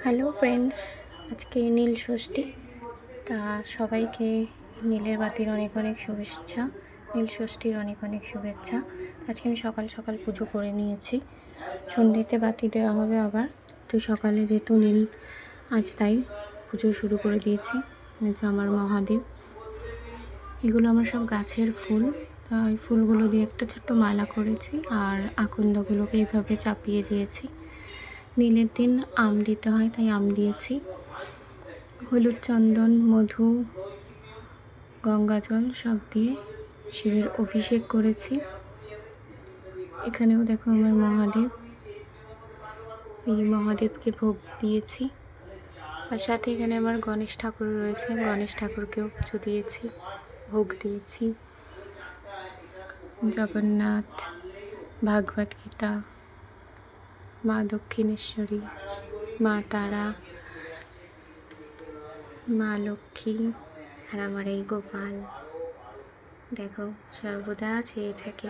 Hello friends, আজকে নীল ষষ্ঠী। তা সবাইকে নীলের বাতির অনেক অনেক শুভেচ্ছা, নীল ষষ্ঠীর অনেক অনেক শুভেচ্ছা। আজকে আমি সকাল সকাল পুজো করে নিয়েছি, সন্ধ্যেতে বাতি দেওয়া হবে আবার। তো সকালে যেহেতু নীল আজ, তাই পুজো শুরু করে দিয়েছি। এই যে আমার মহাদেব, এগুলো আমার সব গাছের ফুল। তাই ফুলগুলো দিয়ে একটা ছোট্ট মালা করেছি, আর আকন্দগুলোকে এইভাবে চাপিয়ে দিয়েছি। নীলের দিন আম দিতে হয়, তাই আম দিয়েছি। হলুদ, চন্দন, মধু, গঙ্গাজল সব দিয়ে শিবের অভিষেক করেছি। এখানেও দেখো আমার মহাদেব, এই মহাদেবকে ভোগ দিয়েছি। আর সাথে এখানে আমার গণেশ ঠাকুর রয়েছে, গণেশ ঠাকুরকেও পুজো দিয়েছি, ভোগ দিয়েছি। জগন্নাথ, ভাগবত গীতা, মা দক্ষিণেশ্বরী, মা তারা, মা লক্ষ্মী, আর আমার এই গোপাল দেখো সর্বদা চেয়ে থাকে।